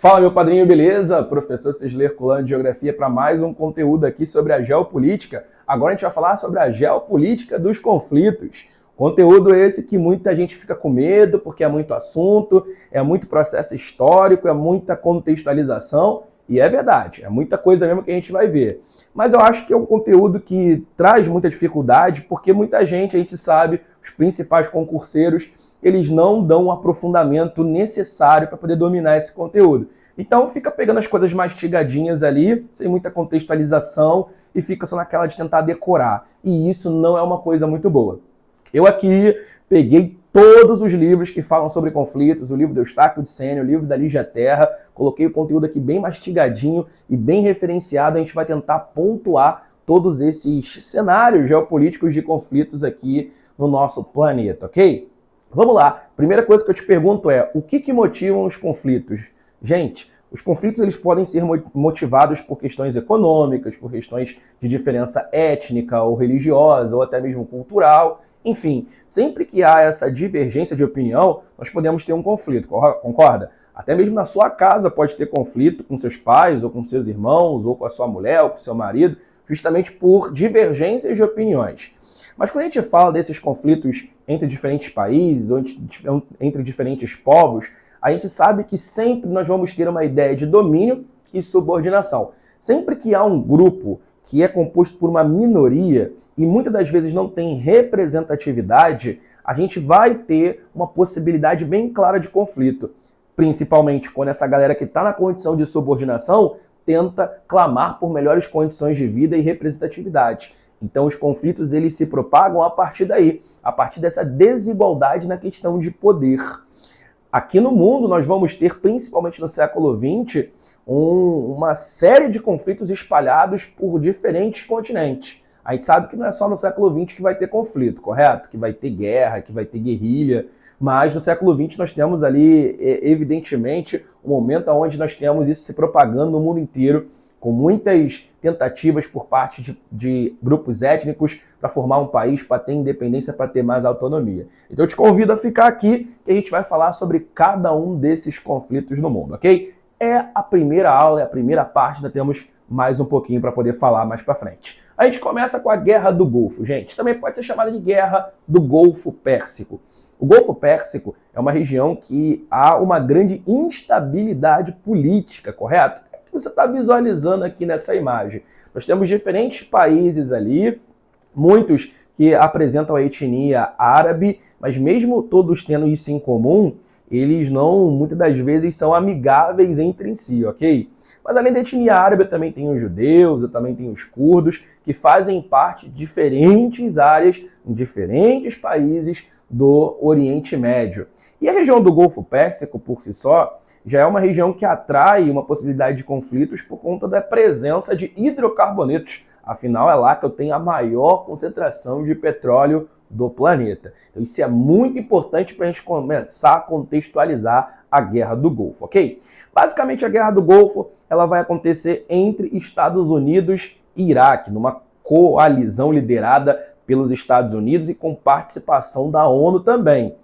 Fala, meu padrinho, beleza? Professor Cisler Herculano de Geografia para mais um conteúdo aqui sobre a geopolítica. Agora a gente vai falar sobre a geopolítica dos conflitos. Conteúdo esse que muita gente fica com medo porque é muito assunto, é muito processo histórico, é muita contextualização e é verdade, é muita coisa mesmo que a gente vai ver. Mas eu acho que é um conteúdo que traz muita dificuldade porque muita gente, a gente sabe, os principais concurseiros, eles não dão o aprofundamento necessário para poder dominar esse conteúdo. Então fica pegando as coisas mastigadinhas ali, sem muita contextualização, e fica só naquela de tentar decorar. E isso não é uma coisa muito boa. Eu aqui peguei todos os livros que falam sobre conflitos, o livro do Eustáquio de Sena, o livro da Lígia Terra, coloquei o conteúdo aqui bem mastigadinho e bem referenciado, a gente vai tentar pontuar todos esses cenários geopolíticos de conflitos aqui no nosso planeta, ok? Vamos lá. Primeira coisa que eu te pergunto é, o que motivam os conflitos? Gente, os conflitos eles podem ser motivados por questões econômicas, por questões de diferença étnica ou religiosa, ou até mesmo cultural. Enfim, sempre que há essa divergência de opinião, nós podemos ter um conflito, concorda? Até mesmo na sua casa pode ter conflito com seus pais, ou com seus irmãos, ou com a sua mulher, ou com seu marido, justamente por divergências de opiniões. Mas quando a gente fala desses conflitos entre diferentes países, ou entre diferentes povos, a gente sabe que sempre nós vamos ter uma ideia de domínio e subordinação. Sempre que há um grupo que é composto por uma minoria e muitas das vezes não tem representatividade, a gente vai ter uma possibilidade bem clara de conflito. Principalmente quando essa galera que está na condição de subordinação tenta clamar por melhores condições de vida e representatividade. Então os conflitos eles se propagam a partir daí, a partir dessa desigualdade na questão de poder. Aqui no mundo nós vamos ter, principalmente no século XX, uma série de conflitos espalhados por diferentes continentes. A gente sabe que não é só no século XX que vai ter conflito, correto? Que vai ter guerra, que vai ter guerrilha, mas no século XX nós temos ali, evidentemente, um momento onde nós temos isso se propagando no mundo inteiro, com muitas tentativas por parte de grupos étnicos para formar um país, para ter independência, para ter mais autonomia. Então eu te convido a ficar aqui e a gente vai falar sobre cada um desses conflitos no mundo, ok? É a primeira aula, é a primeira parte, ainda temos mais um pouquinho para poder falar mais para frente. A gente começa com a Guerra do Golfo, gente. Também pode ser chamada de Guerra do Golfo Pérsico. O Golfo Pérsico é uma região que há uma grande instabilidade política, correto? Você está visualizando aqui nessa imagem. Nós temos diferentes países ali, muitos que apresentam a etnia árabe, mas mesmo todos tendo isso em comum, eles não, muitas das vezes, são amigáveis entre si, ok? Mas além da etnia árabe, também tem os judeus, também tem os curdos, que fazem parte de diferentes áreas, em diferentes países do Oriente Médio. E a região do Golfo Pérsico, por si só, já é uma região que atrai uma possibilidade de conflitos por conta da presença de hidrocarbonetos. Afinal, é lá que eu tenho a maior concentração de petróleo do planeta. Então, isso é muito importante para a gente começar a contextualizar a Guerra do Golfo, ok? Basicamente, a Guerra do Golfo ela vai acontecer entre Estados Unidos e Iraque, numa coalizão liderada pelos Estados Unidos e com participação da ONU também.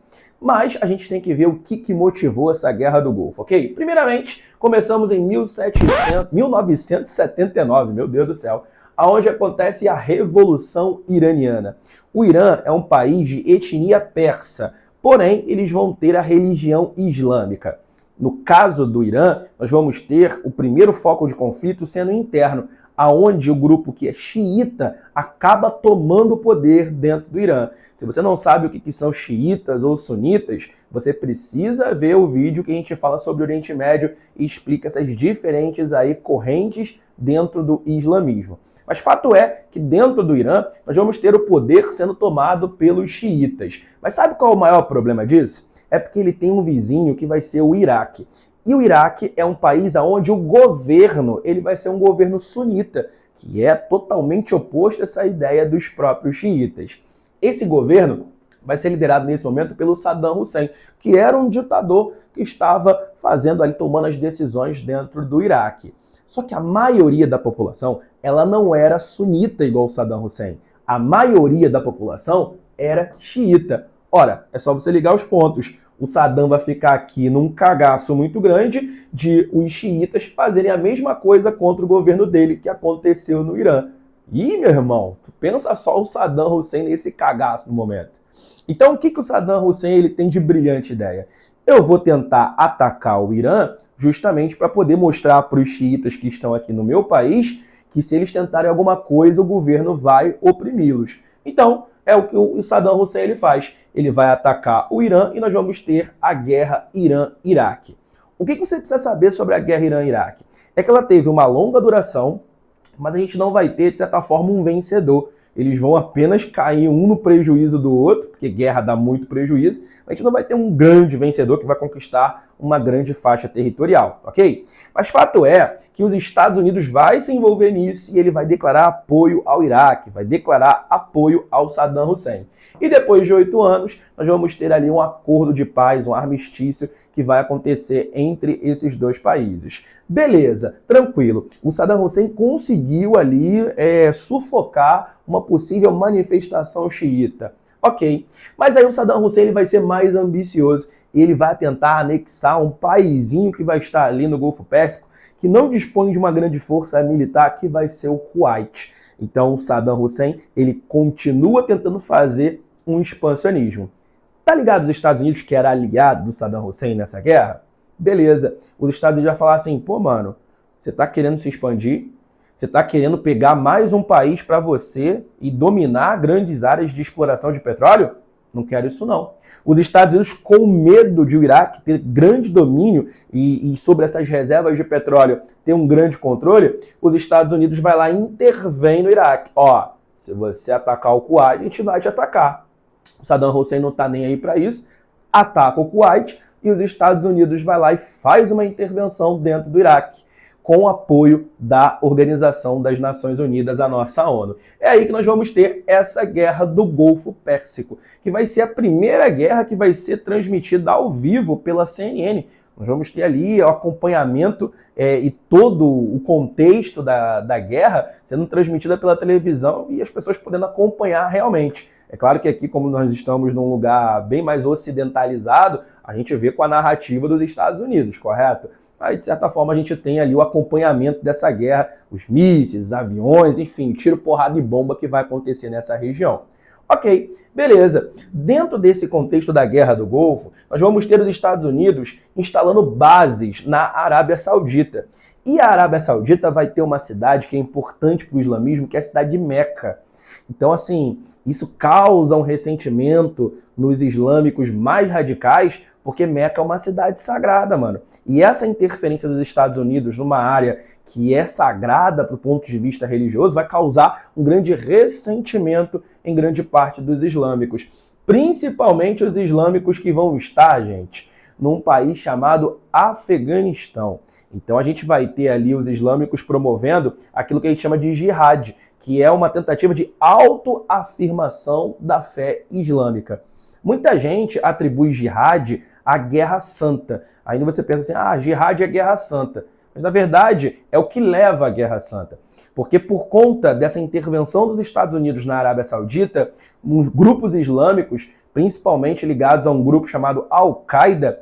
Mas a gente tem que ver o que motivou essa Guerra do Golfo, ok? Primeiramente, começamos em 1979, meu Deus do céu, onde acontece a Revolução Iraniana. O Irã é um país de etnia persa, porém eles vão ter a religião islâmica. No caso do Irã, nós vamos ter o primeiro foco de conflito sendo interno, aonde o grupo que é xiita acaba tomando o poder dentro do Irã. Se você não sabe o que são xiitas ou sunitas, você precisa ver o vídeo que a gente fala sobre o Oriente Médio e explica essas diferentes aí correntes dentro do islamismo. Mas fato é que dentro do Irã nós vamos ter o poder sendo tomado pelos xiitas. Mas sabe qual é o maior problema disso? É porque ele tem um vizinho que vai ser o Iraque. E o Iraque é um país onde o governo ele vai ser um governo sunita, que é totalmente oposto a essa ideia dos próprios xiitas. Esse governo vai ser liderado nesse momento pelo Saddam Hussein, que era um ditador que estava fazendo ali, tomando as decisões dentro do Iraque. Só que a maioria da população ela não era sunita igual o Saddam Hussein. A maioria da população era xiita. Ora, é só você ligar os pontos. o Saddam vai ficar aqui num cagaço muito grande de os xiitas fazerem a mesma coisa contra o governo dele que aconteceu no Irã. Ih, meu irmão, tu pensa só o Saddam Hussein nesse cagaço no momento. Então, o que o Saddam Hussein ele tem de brilhante ideia? Eu vou tentar atacar o Irã justamente para poder mostrar para os xiitas que estão aqui no meu país que se eles tentarem alguma coisa, o governo vai oprimi-los. Então, é o que o Saddam Hussein ele faz. Ele vai atacar o Irã e nós vamos ter a guerra Irã-Iraque. O que você precisa saber sobre a guerra Irã-Iraque? É que ela teve uma longa duração, mas a gente não vai ter, de certa forma, um vencedor. Eles vão apenas cair um no prejuízo do outro, porque guerra dá muito prejuízo. A gente não vai ter um grande vencedor que vai conquistar uma grande faixa territorial, ok? Mas fato é que os Estados Unidos vai se envolver nisso e ele vai declarar apoio ao Iraque, vai declarar apoio ao Saddam Hussein. E depois de 8 anos, nós vamos ter ali um acordo de paz, um armistício que vai acontecer entre esses dois países. Beleza, tranquilo. O Saddam Hussein conseguiu ali sufocar uma possível manifestação xiita. Ok, mas aí o Saddam Hussein ele vai ser mais ambicioso. Ele vai tentar anexar um paizinho que vai estar ali no Golfo Pérsico, que não dispõe de uma grande força militar, que vai ser o Kuwait. Então o Saddam Hussein ele continua tentando fazer um expansionismo. Tá ligado os Estados Unidos, que era aliado do Saddam Hussein nessa guerra? Beleza. Os Estados Unidos vai falar assim, pô, mano, você tá querendo se expandir? Você tá querendo pegar mais um país para você e dominar grandes áreas de exploração de petróleo? Não quero isso não. Os Estados Unidos, com medo de o Iraque ter grande domínio e sobre essas reservas de petróleo ter um grande controle, os Estados Unidos vai lá e intervém no Iraque. Ó, se você atacar o Kuwait, a gente vai te atacar. O Saddam Hussein não tá nem aí para isso, ataca o Kuwait e os Estados Unidos vai lá e faz uma intervenção dentro do Iraque, com o apoio da Organização das Nações Unidas, a nossa ONU. É aí que nós vamos ter essa guerra do Golfo Pérsico, que vai ser a primeira guerra que vai ser transmitida ao vivo pela CNN. Nós vamos ter ali o acompanhamento e todo o contexto da guerra sendo transmitida pela televisão e as pessoas podendo acompanhar realmente. É claro que aqui, como nós estamos num lugar bem mais ocidentalizado, a gente vê com a narrativa dos Estados Unidos, correto? Aí, de certa forma, a gente tem ali o acompanhamento dessa guerra, os mísseis, os aviões, enfim, tiro, porrada e bomba que vai acontecer nessa região. Ok, beleza. Dentro desse contexto da Guerra do Golfo, nós vamos ter os Estados Unidos instalando bases na Arábia Saudita. E a Arábia Saudita vai ter uma cidade que é importante para o islamismo, que é a cidade de Meca. Então, assim, isso causa um ressentimento nos islâmicos mais radicais, porque Meca é uma cidade sagrada, mano. E essa interferência dos Estados Unidos numa área que é sagrada para o ponto de vista religioso vai causar um grande ressentimento em grande parte dos islâmicos. Principalmente os islâmicos que vão estar, gente, num país chamado Afeganistão. Então a gente vai ter ali os islâmicos promovendo aquilo que a gente chama de jihad, que é uma tentativa de autoafirmação da fé islâmica. Muita gente atribui jihad à Guerra Santa. Aí você pensa assim, jihad é Guerra Santa. Mas, na verdade, é o que leva à Guerra Santa. Porque por conta dessa intervenção dos Estados Unidos na Arábia Saudita, uns grupos islâmicos, principalmente ligados a um grupo chamado Al-Qaeda,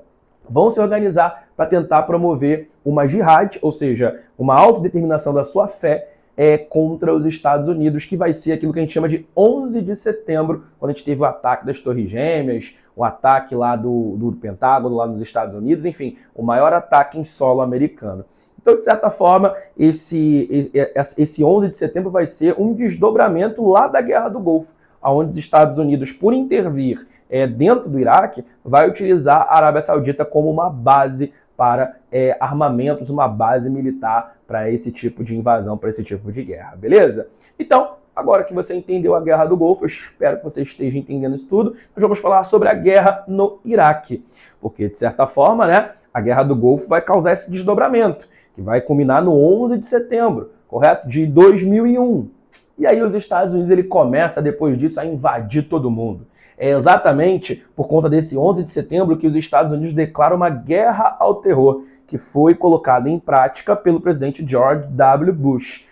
vão se organizar para tentar promover uma jihad, ou seja, uma autodeterminação da sua fé, contra os Estados Unidos, que vai ser aquilo que a gente chama de 11 de setembro, quando a gente teve o ataque das Torres Gêmeas, o ataque lá do Pentágono, lá nos Estados Unidos, enfim, o maior ataque em solo americano. Então, de certa forma, esse 11 de setembro vai ser um desdobramento lá da Guerra do Golfo, onde os Estados Unidos, por intervir dentro do Iraque, vai utilizar a Arábia Saudita como uma base para armamentos, uma base militar para esse tipo de invasão, para esse tipo de guerra, beleza? Então, agora que você entendeu a Guerra do Golfo, eu espero que você esteja entendendo isso tudo, nós vamos falar sobre a guerra no Iraque, porque, de certa forma, né, a Guerra do Golfo vai causar esse desdobramento, que vai culminar no 11 de setembro, correto? De 2001. E aí os Estados Unidos ele começa, depois disso, a invadir todo mundo. É exatamente por conta desse 11 de setembro que os Estados Unidos declaram uma guerra ao terror, que foi colocada em prática pelo presidente George W. Bush.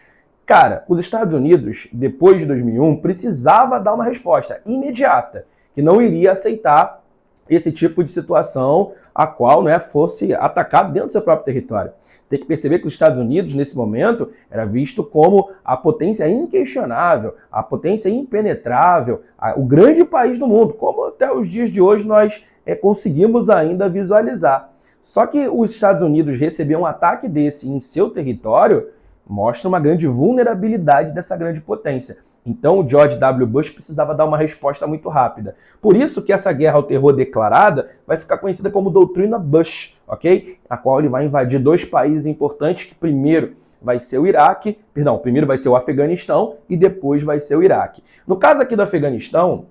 Cara, os Estados Unidos, depois de 2001, precisava dar uma resposta imediata, que não iria aceitar esse tipo de situação a qual, né, fosse atacado dentro do seu próprio território. Você tem que perceber que os Estados Unidos, nesse momento, era visto como a potência inquestionável, a potência impenetrável, o grande país do mundo, como até os dias de hoje nós conseguimos ainda visualizar. Só que os Estados Unidos receber um ataque desse em seu território mostra uma grande vulnerabilidade dessa grande potência. Então o George W. Bush precisava dar uma resposta muito rápida. Por isso que essa guerra ao terror declarada vai ficar conhecida como doutrina Bush, ok? A qual ele vai invadir dois países importantes, que primeiro vai ser o Iraque, primeiro vai ser o Afeganistão e depois vai ser o Iraque. No caso aqui do Afeganistão,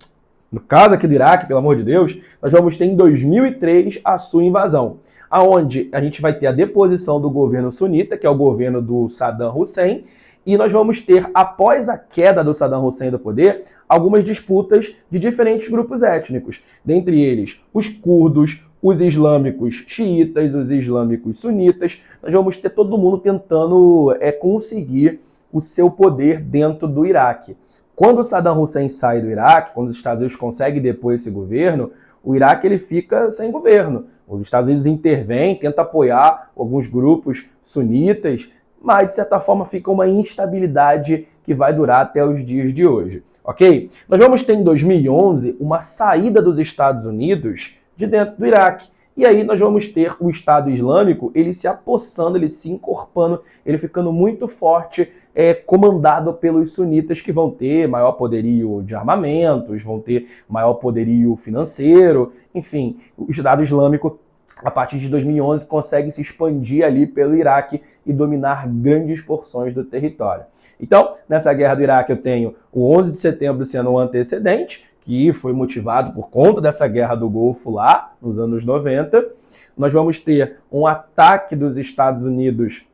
no caso aqui do Iraque, pelo amor de Deus, nós vamos ter em 2003 a sua invasão, aonde a gente vai ter a deposição do governo sunita, que é o governo do Saddam Hussein, e nós vamos ter, após a queda do Saddam Hussein do poder, algumas disputas de diferentes grupos étnicos. Dentre eles, os curdos, os islâmicos xiitas, os islâmicos sunitas. Nós vamos ter todo mundo tentando conseguir o seu poder dentro do Iraque. Quando o Saddam Hussein sai do Iraque, quando os Estados Unidos conseguem depor esse governo, o Iraque ele fica sem governo. Os Estados Unidos intervêm, tentam apoiar alguns grupos sunitas, mas, de certa forma, fica uma instabilidade que vai durar até os dias de hoje, ok? Nós vamos ter, em 2011, uma saída dos Estados Unidos de dentro do Iraque. E aí nós vamos ter o Estado Islâmico, ele se apossando, ele se encorpando, ele ficando muito forte, comandado pelos sunitas, que vão ter maior poderio de armamentos, vão ter maior poderio financeiro, enfim, o Estado Islâmico, a partir de 2011, consegue se expandir ali pelo Iraque e dominar grandes porções do território. Então, nessa guerra do Iraque, eu tenho o 11 de setembro sendo um antecedente, que foi motivado por conta dessa guerra do Golfo lá, nos anos 90. Nós vamos ter um ataque dos Estados Unidos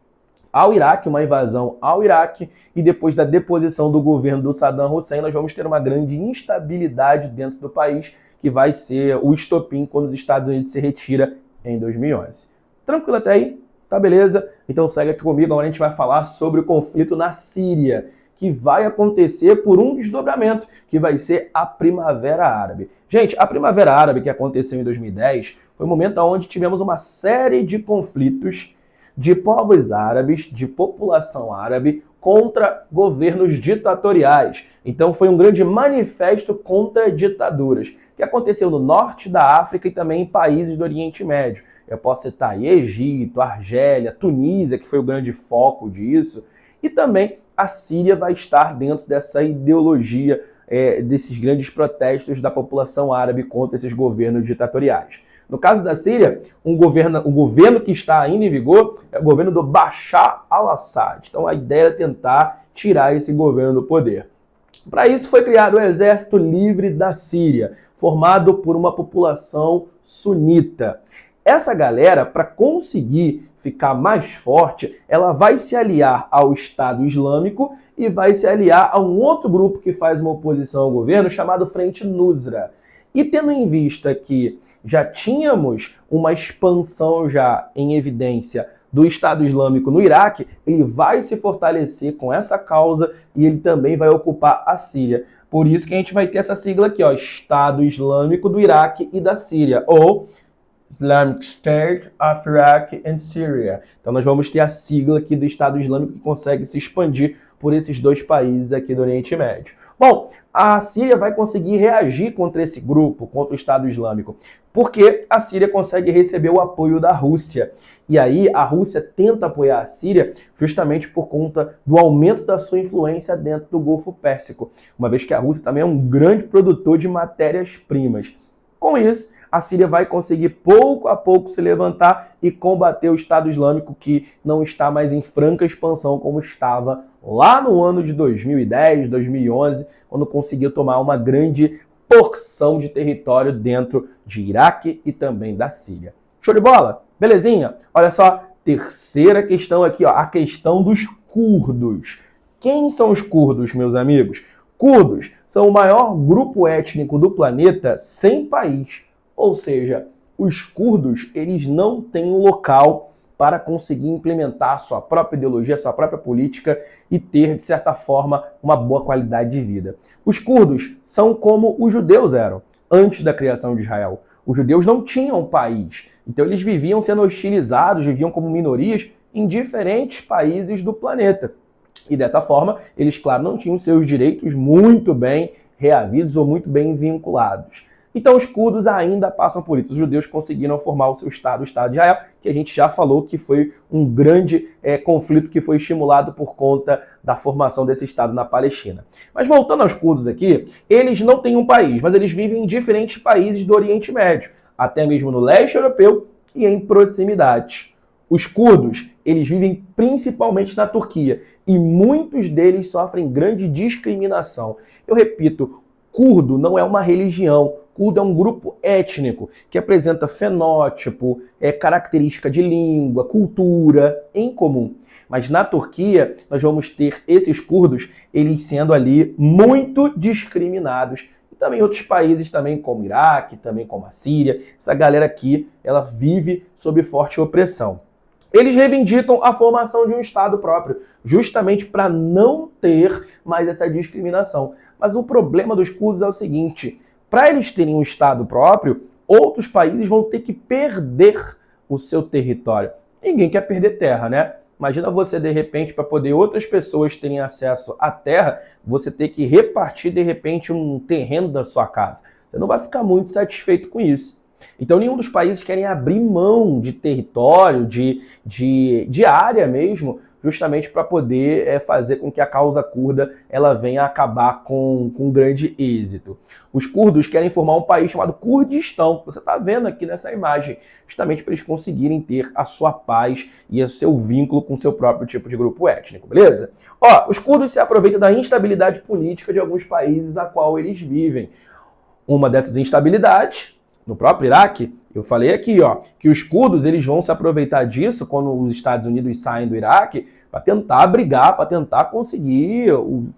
ao Iraque, uma invasão ao Iraque, e depois da deposição do governo do Saddam Hussein, nós vamos ter uma grande instabilidade dentro do país, que vai ser o estopim quando os Estados Unidos se retira em 2011. Tranquilo até aí? Tá beleza? Então segue aqui comigo, agora a gente vai falar sobre o conflito na Síria, que vai acontecer por um desdobramento, que vai ser a Primavera Árabe. Gente, a Primavera Árabe que aconteceu em 2010 foi um momento onde tivemos uma série de conflitos de povos árabes, de população árabe, contra governos ditatoriais. Então foi um grande manifesto contra ditaduras, que aconteceu no norte da África e também em países do Oriente Médio. Eu posso citar aí Egito, Argélia, Tunísia, que foi o grande foco disso, e também a Síria vai estar dentro dessa ideologia, desses grandes protestos da população árabe contra esses governos ditatoriais. No caso da Síria, o governo que está ainda em vigor é o governo do Bashar al-Assad. Então a ideia é tentar tirar esse governo do poder. Para isso foi criado o Exército Livre da Síria, formado por uma população sunita. Essa galera, para conseguir ficar mais forte, ela vai se aliar ao Estado Islâmico e vai se aliar a um outro grupo que faz uma oposição ao governo, chamado Frente Nusra. E tendo em vista que já tínhamos uma expansão já em evidência do Estado Islâmico no Iraque, ele vai se fortalecer com essa causa e ele também vai ocupar a Síria. Por isso que a gente vai ter essa sigla aqui, ó, Estado Islâmico do Iraque e da Síria, ou Islamic State of Iraq and Syria. Então nós vamos ter a sigla aqui do Estado Islâmico que consegue se expandir por esses dois países aqui do Oriente Médio. Bom, a Síria vai conseguir reagir contra esse grupo, contra o Estado Islâmico, porque a Síria consegue receber o apoio da Rússia. E aí a Rússia tenta apoiar a Síria justamente por conta do aumento da sua influência dentro do Golfo Pérsico, uma vez que a Rússia também é um grande produtor de matérias-primas. Com isso, a Síria vai conseguir pouco a pouco se levantar e combater o Estado Islâmico, que não está mais em franca expansão como estava lá no ano de 2010, 2011, quando conseguiu tomar uma grande porção de território dentro de Iraque e também da Síria. Show de bola? Belezinha? Olha só, terceira questão aqui, ó, a questão dos curdos. Quem são os curdos, meus amigos? Curdos são o maior grupo étnico do planeta sem país. Ou seja, os curdos, eles não têm um local para conseguir implementar sua própria ideologia, sua própria política e ter, de certa forma, uma boa qualidade de vida. Os curdos são como os judeus eram antes da criação de Israel. Os judeus não tinham país, então eles viviam sendo hostilizados, viviam como minorias em diferentes países do planeta. E dessa forma, eles, claro, não tinham seus direitos muito bem reavidos ou muito bem vinculados. Então os curdos ainda passam por isso. Os judeus conseguiram formar o seu Estado, o Estado de Israel, que a gente já falou que foi um grande conflito que foi estimulado por conta da formação desse Estado na Palestina. Mas voltando aos curdos aqui, eles não têm um país, mas eles vivem em diferentes países do Oriente Médio, até mesmo no leste europeu e em proximidades. Os curdos, eles vivem principalmente na Turquia e muitos deles sofrem grande discriminação. Eu repito, curdo não é uma religião. Curdo é um grupo étnico que apresenta fenótipo, característica de língua, cultura em comum. Mas na Turquia, nós vamos ter esses curdos, eles sendo ali muito discriminados. E também em outros países, também como o Iraque, também como a Síria. Essa galera aqui, ela vive sob forte opressão. Eles reivindicam a formação de um Estado próprio, justamente para não ter mais essa discriminação. Mas o problema dos curdos é o seguinte: para eles terem um Estado próprio, outros países vão ter que perder o seu território. Ninguém quer perder terra, né? Imagina você, de repente, para poder outras pessoas terem acesso à terra, você ter que repartir, de repente, um terreno da sua casa. Você não vai ficar muito satisfeito com isso. Então, nenhum dos países querem abrir mão de território, de área mesmo, justamente para poder fazer com que a causa curda ela venha a acabar com grande êxito. Os curdos querem formar um país chamado Kurdistão, que você está vendo aqui nessa imagem, justamente para eles conseguirem ter a sua paz e o seu vínculo com o seu próprio tipo de grupo étnico, beleza? Ó, os curdos se aproveitam da instabilidade política de alguns países a qual eles vivem. Uma dessas instabilidades, no próprio Iraque, eu falei aqui, ó, que os curdos eles vão se aproveitar disso quando os Estados Unidos saem do Iraque para tentar brigar, para tentar conseguir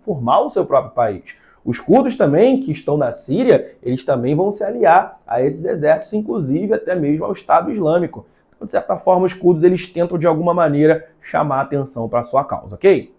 formar o seu próprio país. Os curdos também, que estão na Síria, eles também vão se aliar a esses exércitos, inclusive até mesmo ao Estado Islâmico. Então, de certa forma, os curdos eles tentam de alguma maneira chamar a atenção para a sua causa, ok?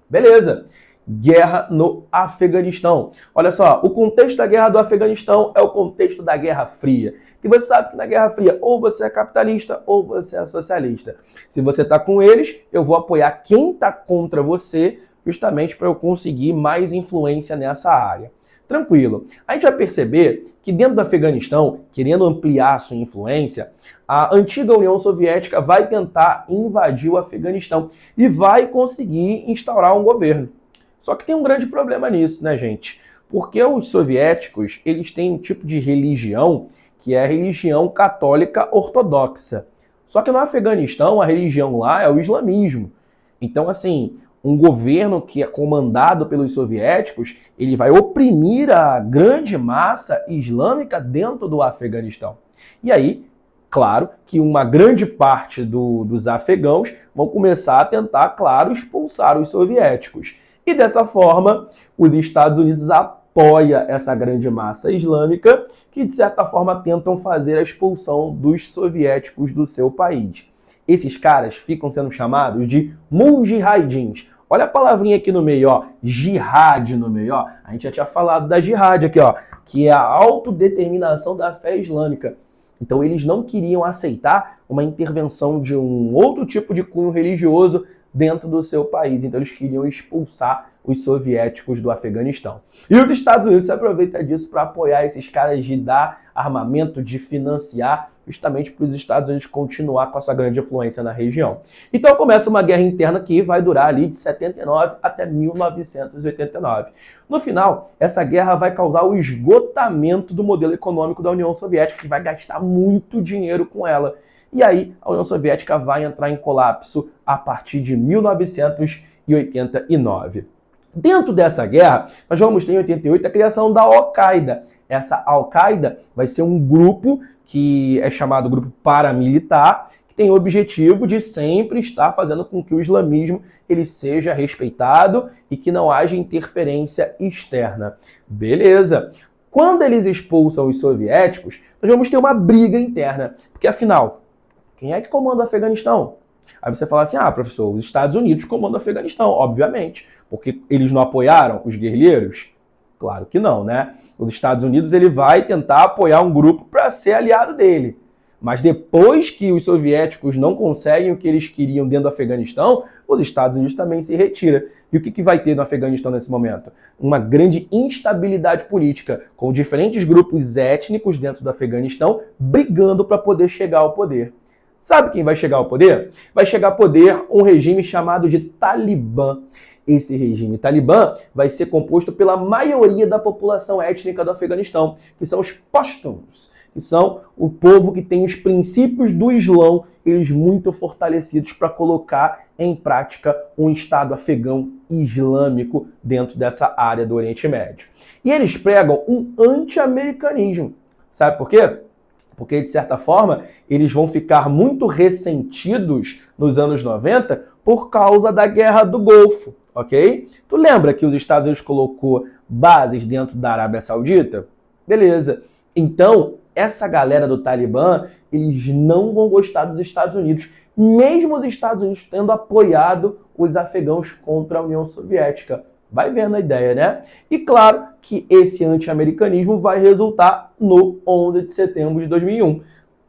Beleza. Guerra no Afeganistão. Olha só, o contexto da guerra do Afeganistão é o contexto da Guerra Fria. E você sabe que na Guerra Fria ou você é capitalista ou você é socialista. Se você está com eles, eu vou apoiar quem está contra você, justamente para eu conseguir mais influência nessa área. Tranquilo. A gente vai perceber que dentro do Afeganistão, querendo ampliar a sua influência, a antiga União Soviética vai tentar invadir o Afeganistão e vai conseguir instaurar um governo. Só que tem um grande problema nisso, né, gente? Porque os soviéticos, eles têm um tipo de religião que é a religião católica ortodoxa. Só que no Afeganistão, a religião lá é o islamismo. Então, assim, um governo que é comandado pelos soviéticos, ele vai oprimir a grande massa islâmica dentro do Afeganistão. E aí, claro que uma grande parte dos afegãos vão começar a tentar, claro, expulsar os soviéticos. E dessa forma, os Estados Unidos apoiam essa grande massa islâmica que, de certa forma, tentam fazer a expulsão dos soviéticos do seu país. Esses caras ficam sendo chamados de mujahidins. Olha a palavrinha aqui no meio, ó, jihad no meio, ó. A gente já tinha falado da jihad aqui, ó, que é a autodeterminação da fé islâmica. Então eles não queriam aceitar uma intervenção de um outro tipo de cunho religioso dentro do seu país. Então eles queriam expulsar os soviéticos do Afeganistão. E os Estados Unidos se aproveitam disso para apoiar esses caras, de dar armamento, de financiar, justamente para os Estados Unidos continuar com a sua grande influência na região. Então começa uma guerra interna que vai durar ali de 79 até 1989. No final, essa guerra vai causar o esgotamento do modelo econômico da União Soviética, que vai gastar muito dinheiro com ela. E aí, a União Soviética vai entrar em colapso a partir de 1989. Dentro dessa guerra, nós vamos ter em 88 a criação da Al-Qaeda. Essa Al-Qaeda vai ser um grupo que é chamado grupo paramilitar, que tem o objetivo de sempre estar fazendo com que o islamismo ele seja respeitado e que não haja interferência externa. Beleza. Quando eles expulsam os soviéticos, nós vamos ter uma briga interna, porque afinal, quem é que comanda o Afeganistão? Aí você fala assim, professor, os Estados Unidos comandam o Afeganistão, obviamente, porque eles não apoiaram os guerrilheiros. Claro que não, né? Os Estados Unidos ele vai tentar apoiar um grupo para ser aliado dele. Mas depois que os soviéticos não conseguem o que eles queriam dentro do Afeganistão, os Estados Unidos também se retira. E o que vai ter no Afeganistão nesse momento? Uma grande instabilidade política, com diferentes grupos étnicos dentro do Afeganistão brigando para poder chegar ao poder. Sabe quem vai chegar ao poder? Vai chegar ao poder um regime chamado de Talibã. Esse regime talibã vai ser composto pela maioria da população étnica do Afeganistão, que são os pashtuns, que são o povo que tem os princípios do Islão, eles muito fortalecidos para colocar em prática um Estado afegão islâmico dentro dessa área do Oriente Médio. E eles pregam um anti-americanismo. Sabe por quê? Porque, de certa forma, eles vão ficar muito ressentidos nos anos 90 por causa da Guerra do Golfo, ok? Tu lembra que os Estados Unidos colocou bases dentro da Arábia Saudita? Beleza. Então, essa galera do Talibã, eles não vão gostar dos Estados Unidos, mesmo os Estados Unidos tendo apoiado os afegãos contra a União Soviética. Vai vendo a ideia, né? E claro que esse anti-americanismo vai resultar no 11 de setembro de 2001.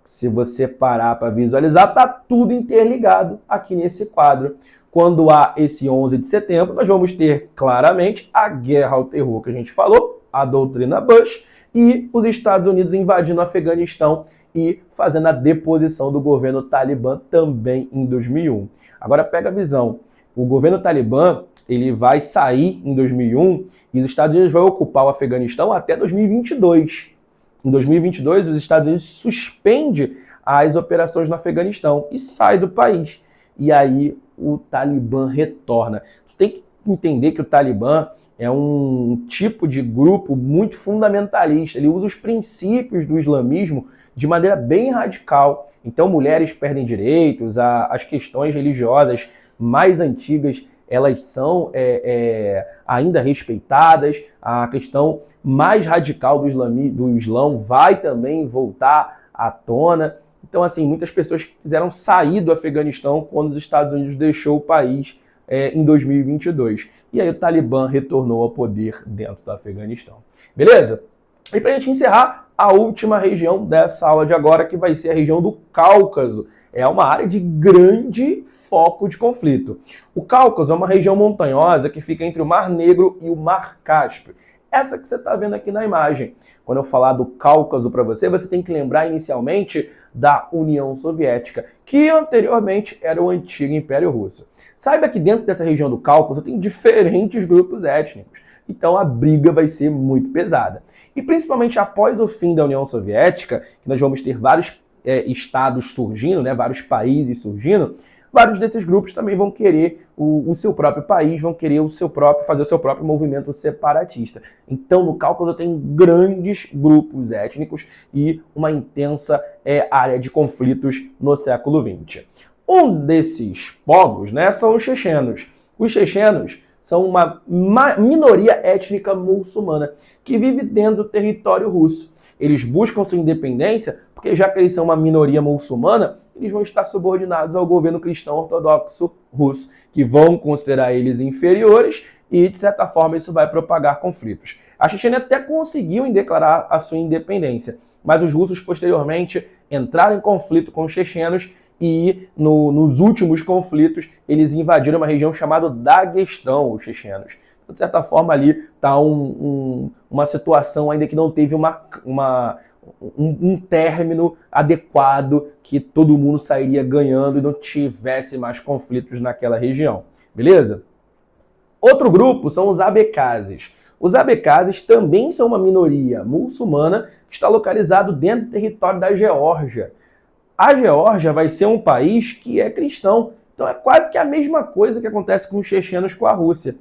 Se você parar para visualizar, tá tudo interligado aqui nesse quadro. Quando há esse 11 de setembro, nós vamos ter claramente a guerra ao terror que a gente falou, a doutrina Bush, e os Estados Unidos invadindo o Afeganistão e fazendo a deposição do governo Talibã também em 2001. Agora pega a visão. O governo Talibã ele vai sair em 2001 e os Estados Unidos vão ocupar o Afeganistão até 2022. Em 2022, os Estados Unidos suspende as operações no Afeganistão e sai do país. E aí o Talibã retorna. Tu tem que entender que o Talibã é um tipo de grupo muito fundamentalista. Ele usa os princípios do islamismo de maneira bem radical. Então, mulheres perdem direitos, as questões religiosas mais antigas elas são ainda respeitadas, a questão mais radical do Islão vai também voltar à tona. Então, assim, muitas pessoas quiseram sair do Afeganistão quando os Estados Unidos deixou o país em 2022. E aí o Talibã retornou ao poder dentro do Afeganistão. Beleza? E para a gente encerrar, a última região dessa aula de agora, que vai ser a região do Cáucaso. É uma área de grande foco de conflito. O Cáucaso é uma região montanhosa que fica entre o Mar Negro e o Mar Cáspio. Essa que você está vendo aqui na imagem. Quando eu falar do Cáucaso para você, você tem que lembrar inicialmente da União Soviética, que anteriormente era o antigo Império Russo. Saiba que dentro dessa região do Cáucaso tem diferentes grupos étnicos. Então a briga vai ser muito pesada. E principalmente após o fim da União Soviética, que nós vamos ter vários estados surgindo, né, vários países surgindo, vários desses grupos também vão querer o seu próprio país, vão querer fazer o seu próprio movimento separatista. Então, no Cáucaso tem grandes grupos étnicos e uma intensa área de conflitos no século XX. Um desses povos, né, são os chechenos. Os chechenos são uma minoria étnica muçulmana que vive dentro do território russo. Eles buscam sua independência porque, já que eles são uma minoria muçulmana, eles vão estar subordinados ao governo cristão ortodoxo russo, que vão considerar eles inferiores e, de certa forma, isso vai propagar conflitos. A Chechênia até conseguiu declarar a sua independência, mas os russos, posteriormente, entraram em conflito com os chechenos e, nos últimos conflitos, eles invadiram uma região chamada Daguestão, os chechenos. De certa forma, ali está uma situação ainda que não teve um término adequado, que todo mundo sairia ganhando e não tivesse mais conflitos naquela região. Beleza? Outro grupo são os Abecazes. Os Abecazes também são uma minoria muçulmana que está localizado dentro do território da Geórgia. A Geórgia vai ser um país que é cristão, então é quase que a mesma coisa que acontece com os chechenos com a Rússia.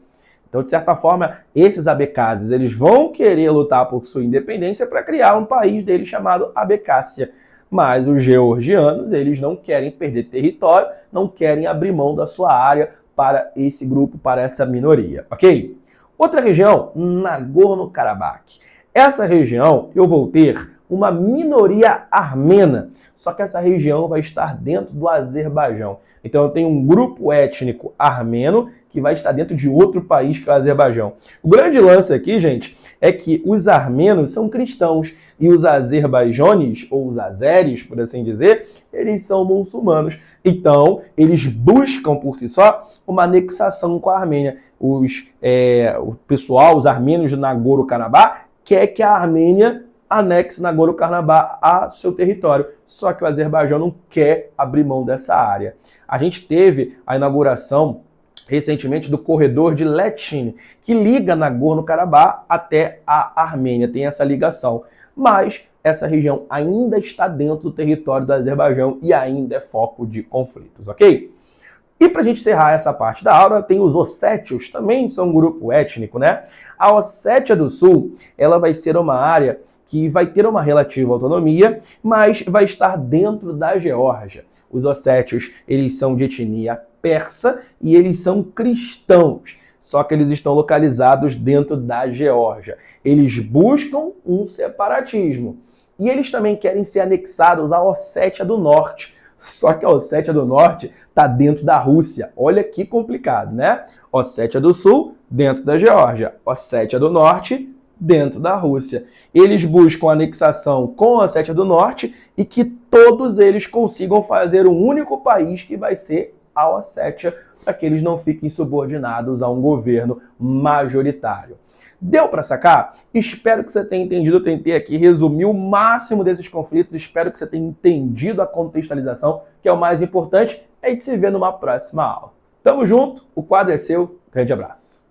Então, de certa forma, esses Abecazes, eles vão querer lutar por sua independência para criar um país deles chamado Abecácia. Mas os georgianos, eles não querem perder território, não querem abrir mão da sua área para esse grupo, para essa minoria, ok? Outra região, Nagorno-Karabakh. Essa região eu vou ter uma minoria armena, só que essa região vai estar dentro do Azerbaijão. Então eu tenho um grupo étnico armeno que vai estar dentro de outro país que é o Azerbaijão. O grande lance aqui, gente, é que os armenos são cristãos e os azerbaijanes, ou os azeres, por assim dizer, eles são muçulmanos. Então, eles buscam por si só uma anexação com a Armênia. O pessoal, os armênios de Nagorno-Karabakh, quer que a Armênia anexe Nagorno-Karabakh a seu território. Só que o Azerbaijão não quer abrir mão dessa área. A gente teve a inauguração recentemente do corredor de Letchin, que liga Nagorno-Karabakh até a Armênia, tem essa ligação. Mas essa região ainda está dentro do território do Azerbaijão e ainda é foco de conflitos, ok? E para a gente encerrar essa parte da aula, tem os ossétios, também são um grupo étnico, né? A Ossétia do Sul, ela vai ser uma área que vai ter uma relativa autonomia, mas vai estar dentro da Geórgia. Os ossétios, eles são de etnia persa e eles são cristãos, só que eles estão localizados dentro da Geórgia. Eles buscam um separatismo e eles também querem ser anexados à Ossétia do Norte, só que a Ossétia do Norte está dentro da Rússia. Olha que complicado, né? Ossétia do Sul, dentro da Geórgia. Ossétia do Norte, dentro da Rússia. Eles buscam anexação com a Ossétia do Norte e que todos eles consigam fazer um único país que vai ser a Ossétia, para que eles não fiquem subordinados a um governo majoritário. Deu para sacar? Espero que você tenha entendido. Eu tentei aqui resumir o máximo desses conflitos. Espero que você tenha entendido a contextualização, que é o mais importante. A gente se vê numa próxima aula. Tamo junto, o quadro é seu. Grande abraço.